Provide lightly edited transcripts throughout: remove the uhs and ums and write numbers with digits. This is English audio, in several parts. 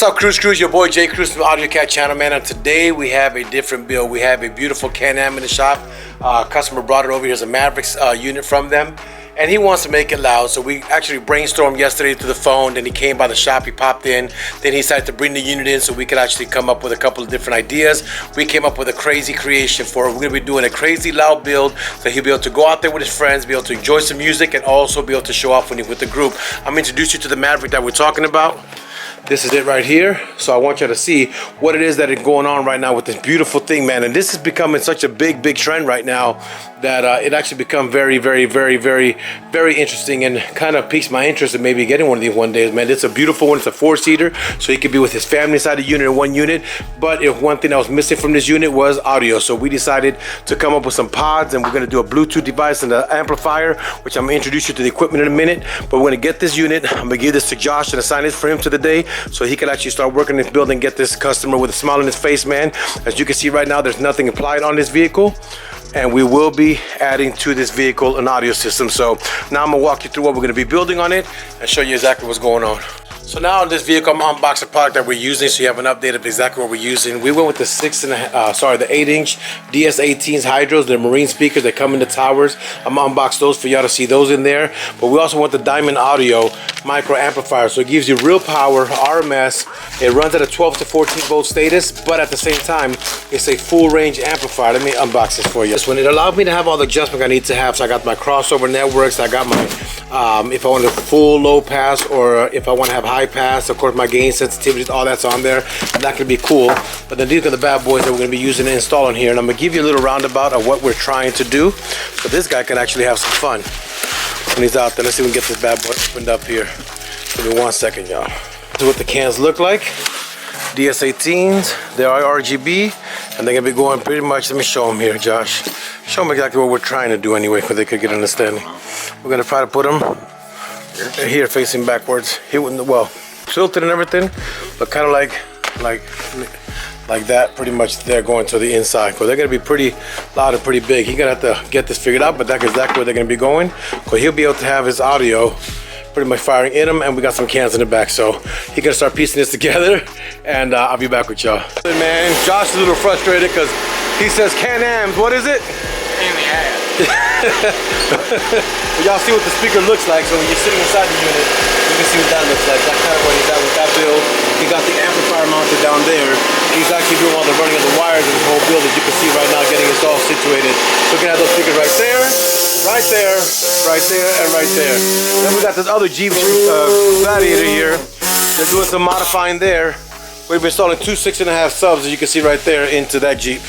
up, Cruz? Your boy Jay Cruz from the AUDIOZONE'S channel, man. And today we have a different build. We have a beautiful Can-Am in the shop. Customer brought it over. Here's a Maverick unit from them, and he wants to make it loud. So we actually brainstormed yesterday through the phone. Then he came by the shop. He popped in. Then he decided to bring the unit in so we could actually come up with a couple of different ideas. We came up with a crazy creation for it. We're gonna be doing a crazy loud build so he'll be able to go out there with his friends, be able to enjoy some music, and also be able to show off when he's with the group. I'm gonna introduce you to the Maverick that we're talking about. This is it right here. So I want you to see what it is that is going on right now with this beautiful thing, man. And this is becoming such a big trend right now that it actually become very interesting, and kind of piques my interest in maybe getting one of these one day, man. It's a beautiful one. It's a 4-seater, so he could be with his family inside the unit in one unit. But if one thing that was missing from this unit was audio, so we decided to come up with some pods, and we're gonna do a Bluetooth device and an amplifier, which I'm gonna introduce you to the equipment in a minute. But we're gonna get this unit. I'm gonna give this to Josh and assign it for him to the day, so he can actually start working this building, get this customer with a smile on his face, man. As you can see right now, there's nothing applied on this vehicle, and we will be adding to this vehicle an audio system. So now I'm gonna walk you through what we're gonna be building on it and show you exactly what's going on. So now on this vehicle, I'm unboxing the product that we're using, so you have an update of exactly what we're using. We went with the 8-inch DS18s Hydros. They're marine speakers. They come in the towers. I'm gonna unbox those for y'all to see those in there. But we also want the Diamond Audio micro amplifier, so it gives you real power, RMS. It runs at a 12 to 14 volt status, but at the same time, it's a full range amplifier. Let me unbox this for you. This one, it allowed me to have all the adjustment I need to have. So I got my crossover networks. I got my if I want a full low pass, or if I want to have high pass, of course my gain sensitivities, all that's on there. That could be cool. But then these are the bad boys that we're going to be using and installing here, and I'm going to give you a little roundabout of what we're trying to do, so this guy can actually have some fun when he's out there. Let's see if we can get this bad boy opened up here. Give me 1 second, y'all. This is what the cans look like. DS18s, they are RGB, and they're going to be going pretty much. Let me show them here, Josh. Show them exactly what we're trying to do anyway, so they could get an understanding. We're going to try to put them here facing backwards. He wouldn't, well, tilted and everything, but kind of like that, pretty much there, going to the inside. Because they're going to be pretty loud and pretty big. He's going to have to get this figured out, but that's exactly where they're going to be going. Because he'll be able to have his audio pretty much firing in him, and we got some cans in the back, so he's gonna start piecing this together, and I'll be back with y'all. Man, Josh is a little frustrated because he says Can-Am's, what is it? In the ass. Y'all see what the speaker looks like, so when you're sitting inside the unit, you can see what that looks like. That's kind of what he's at with that build. He got the amplifier mounted down there. He's actually doing all the running of the wires in the whole build, as you can see right now, getting this all situated. So we can have those speakers right there, right there, right there, and right there. Then we got this other Jeep Gladiator here. They're doing some modifying there. We've been installing two 6.5 subs, as you can see right there, into that Jeep.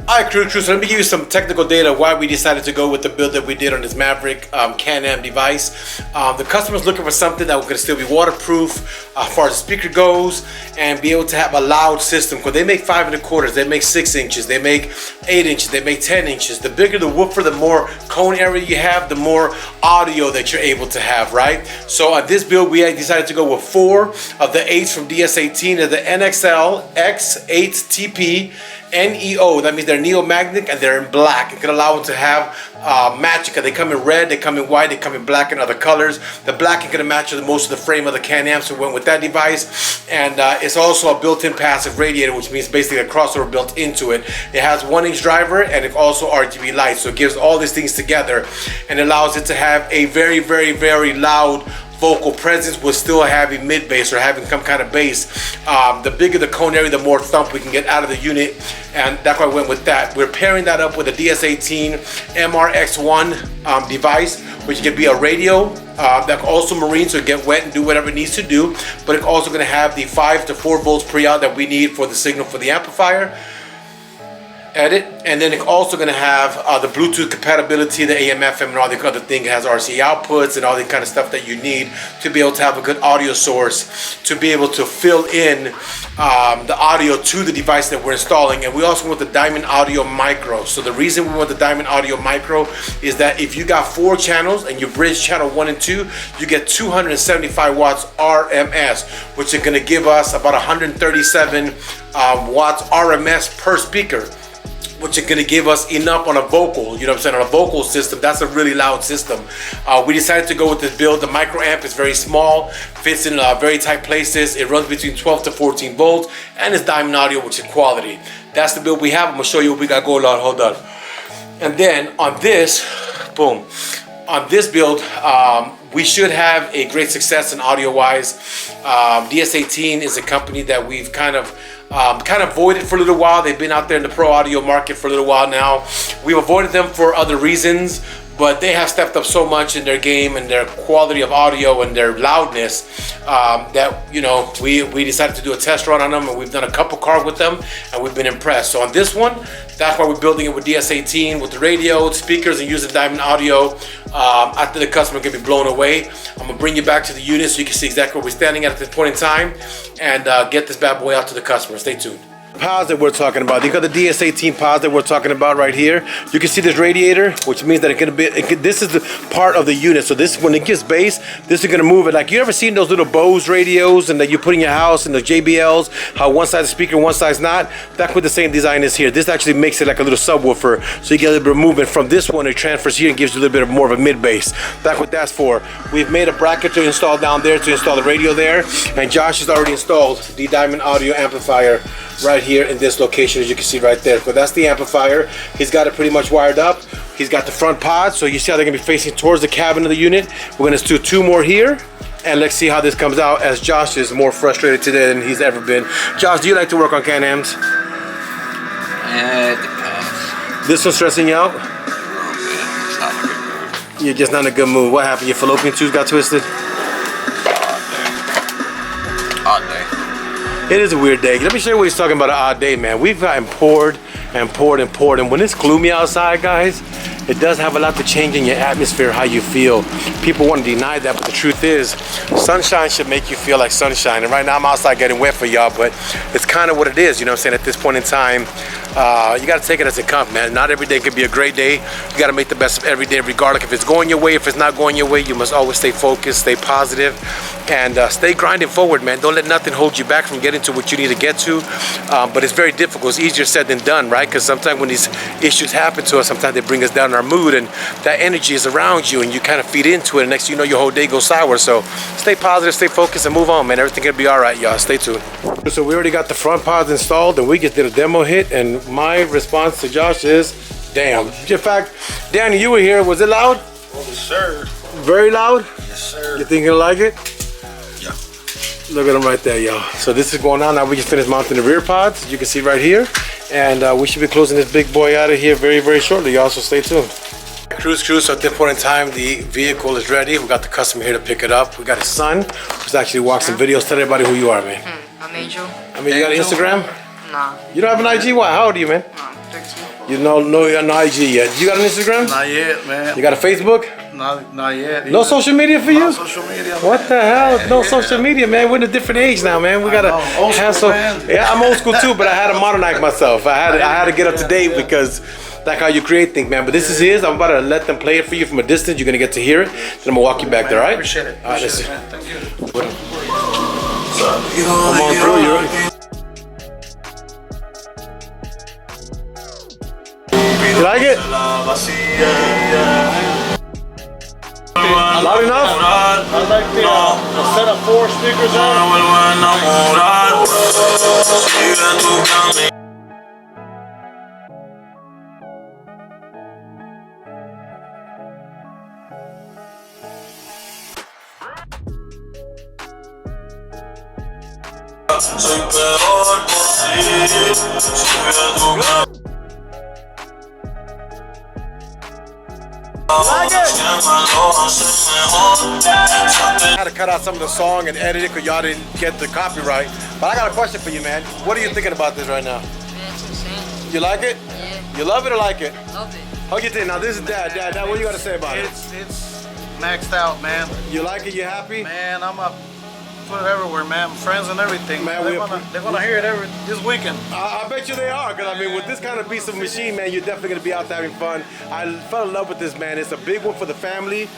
Alright, crew, so let me give you some technical data why we decided to go with the build that we did on this Maverick Can-Am device. The customer's looking for something that can still be waterproof as far as the speaker goes, and be able to have a loud system, because they make 5 1/4, they make 6 inches, they make 8 inches, they make 10 inches. The bigger the woofer, the more cone area you have, the more audio that you're able to have, right? So on this build, we decided to go with 4 of the 8s from DS18, the NXL X8TP NEO. That means they're neo-magnetic and they're in black. It could allow them to have matching. They come in red, they come in white, they come in black and other colors. The black is going to match most of the frame of the Can-Am, so we went with that device. And it's also a built-in passive radiator, which means basically a crossover built into it. It has 1-inch driver, and it also RGB lights, so it gives all these things together and allows it to have a very loud vocal presence with still having mid bass or having some kind of bass. The bigger the cone area, the more thump we can get out of the unit, and that's why I went with that. We're pairing that up with a DS18 MRX1 device, which can be a radio that also marine, so it get wet and do whatever it needs to do, but it's also going to have the 5 to 4 volts pre-out that we need for the signal for the amplifier. Edit, and then it's also going to have the Bluetooth compatibility, the AM, FM, and all the other things. It has RC outputs and all the kind of stuff that you need to be able to have a good audio source, to be able to fill in the audio to the device that we're installing. And we also want the Diamond Audio Micro. So the reason we want the Diamond Audio Micro is that if you got 4 channels and you bridge channel 1 and 2, you get 275 watts RMS, which is going to give us about 137 watts RMS per speaker. which is gonna give us enough on a vocal, you know what I'm saying, on a vocal system. That's a really loud system. We decided to go with this build. The micro amp is very small, fits in very tight places. It runs between 12 to 14 volts, and it's diamond audio, which is quality. That's the build we have. I'm gonna show you what we got going on. Hold on. And then on this, boom, on this build, we should have a great success in audio-wise. DS18 is a company that we've kind of avoided for a little while. They've been out there in the pro audio market for a little while now. We've avoided them for other reasons, but they have stepped up so much in their game and their quality of audio and their loudness that, you know, we decided to do a test run on them, and we've done a couple cars with them, and we've been impressed. So on this one, that's why we're building it with DS18, with the radio, speakers, and using diamond audio. After the customer can be blown away. I'm gonna bring you back to the unit so you can see exactly where we're standing at this point in time, and get this bad boy out to the customer. Stay tuned. Pods that we're talking about. You got the DS18 pods that we're talking about right here. You can see this radiator, which means that this is the part of the unit. So this, when it gets bass, this is gonna move it. Like, you ever seen those little Bose radios and that you put in your house and the JBLs, how one side's a speaker, one side's not? That's what the same design is here. This actually makes it like a little subwoofer, so you get a little bit of movement from this one. It transfers here and gives you a little bit of more of a mid bass. That's what that's for. We've made a bracket to install down there to install the radio there, and Josh has already installed the diamond audio amplifier right here in this location, as you can see right there. So that's the amplifier. He's got it pretty much wired up. He's got the front pod, so you see how they're gonna be facing towards the cabin of the unit. We're gonna do 2 more here, and let's see how this comes out, as Josh is more frustrated today than he's ever been. Josh, do you like to work on Can-Ams? It depends. This one's stressing you out? A little bit. It's not a good mood. You're just not in a good mood. What happened? Your fallopian tubes got twisted? Odd day. It is a weird day. Let me show you what he's talking about, an odd day, man. We've gotten poured and poured and poured, and when it's gloomy outside, guys, it does have a lot to change in your atmosphere, how you feel. People want to deny that, but the truth is, sunshine should make you feel like sunshine. And right now I'm outside getting wet for y'all, but it's kind of what it is, you know what I'm saying, at this point in time. You got to take it as it comes, man. Not every day can be a great day. You got to make the best of every day, regardless if it's going your way, if it's not going your way. You must always stay focused, stay positive, and stay grinding forward, man. Don't let nothing hold you back from getting to what you need to get to. But it's very difficult. It's easier said than done, right? Because sometimes when these issues happen to us, sometimes they bring us down in our mood, and that energy is around you, and you kind of feed into it, and next thing you know, your whole day goes sour. So stay positive, stay focused, and move on, man. Everything gonna be all right, y'all. Stay tuned. So we already got the front pods installed, and we just did a demo hit, and my response to Josh is, damn. In fact, Danny, you were here. Was it loud? Oh, yes, sir. Very loud? Yes, sir. You think you'll like it? Yeah. Look at them right there, y'all. So this is going on now. We just finished mounting the rear pods, you can see right here, and we should be closing this big boy out of here very, very shortly, y'all. So stay tuned. Cruise, so at this point in time, the vehicle is ready. We got the customer here to pick it up. We got his son, who's actually watching videos. Tell everybody who you are, man. I'm Angel. I mean, you got an Instagram? Nah. You don't have an IG? Why? How old are you, man? I'm 13. You know you're on IG yet. You got an Instagram? Not yet, man. You got a Facebook? Not yet. No social media for you? No social media. What the hell? No social media, man. We're in a different age now, man. We gotta old have school, some. man. Yeah, I'm old school too, but I had to modernize myself. I had to get up to date, because that's how you create things, man. But this is his. I'm about to let them play it for you from a distance. You're gonna get to hear it. Then I'm gonna walk you back there, all right? Appreciate it. All right, Appreciate listen. it, man. Thank you. Come on through. You're right. You like it? Loud enough? I like the set of 4 speakers on. Soy peor por ti, sube a tu cama. I had to cut out some of the song and edit it because y'all didn't get the copyright. But I got a question for you, man. What are you thinking about this right now? Man, it's insane. You like it? Yeah. You love it or like it? Love it. How you think? Now this is Dad. Dad, what you got to say about it? It's maxed out, man. You like it? You happy? Man, I'm up. Put it everywhere, man. Friends and everything. Man, they're gonna hear it this weekend. I bet you they are, because I mean, with this kind of piece of machine, man, you're definitely gonna be out there having fun. I fell in love with this, man. It's a big one for the family.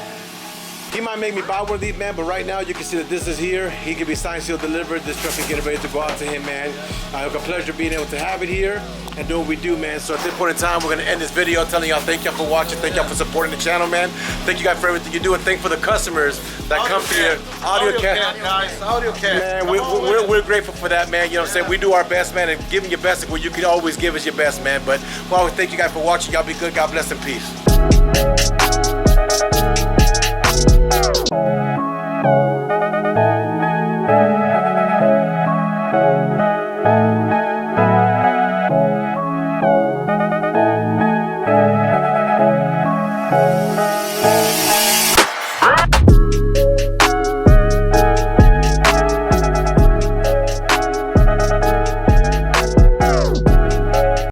He might make me buy one of these, man, but right now you can see that this is here. He can be signed, sealed, delivered. This truck is getting ready to go out to him, man. It's a pleasure being able to have it here and do what we do, man. So at this point in time, we're gonna end this video telling y'all thank y'all for watching, thank y'all for supporting the channel, man. Thank you guys for everything you do, and thank for the customers that come to your AUDIOZONE'S, guys. AUDIOZONE'S. Man, we're grateful for that, man. You know what I'm saying? We do our best, man, and giving your best where you can always give us your best, man. But well, thank you guys for watching. Y'all be good. God bless and peace.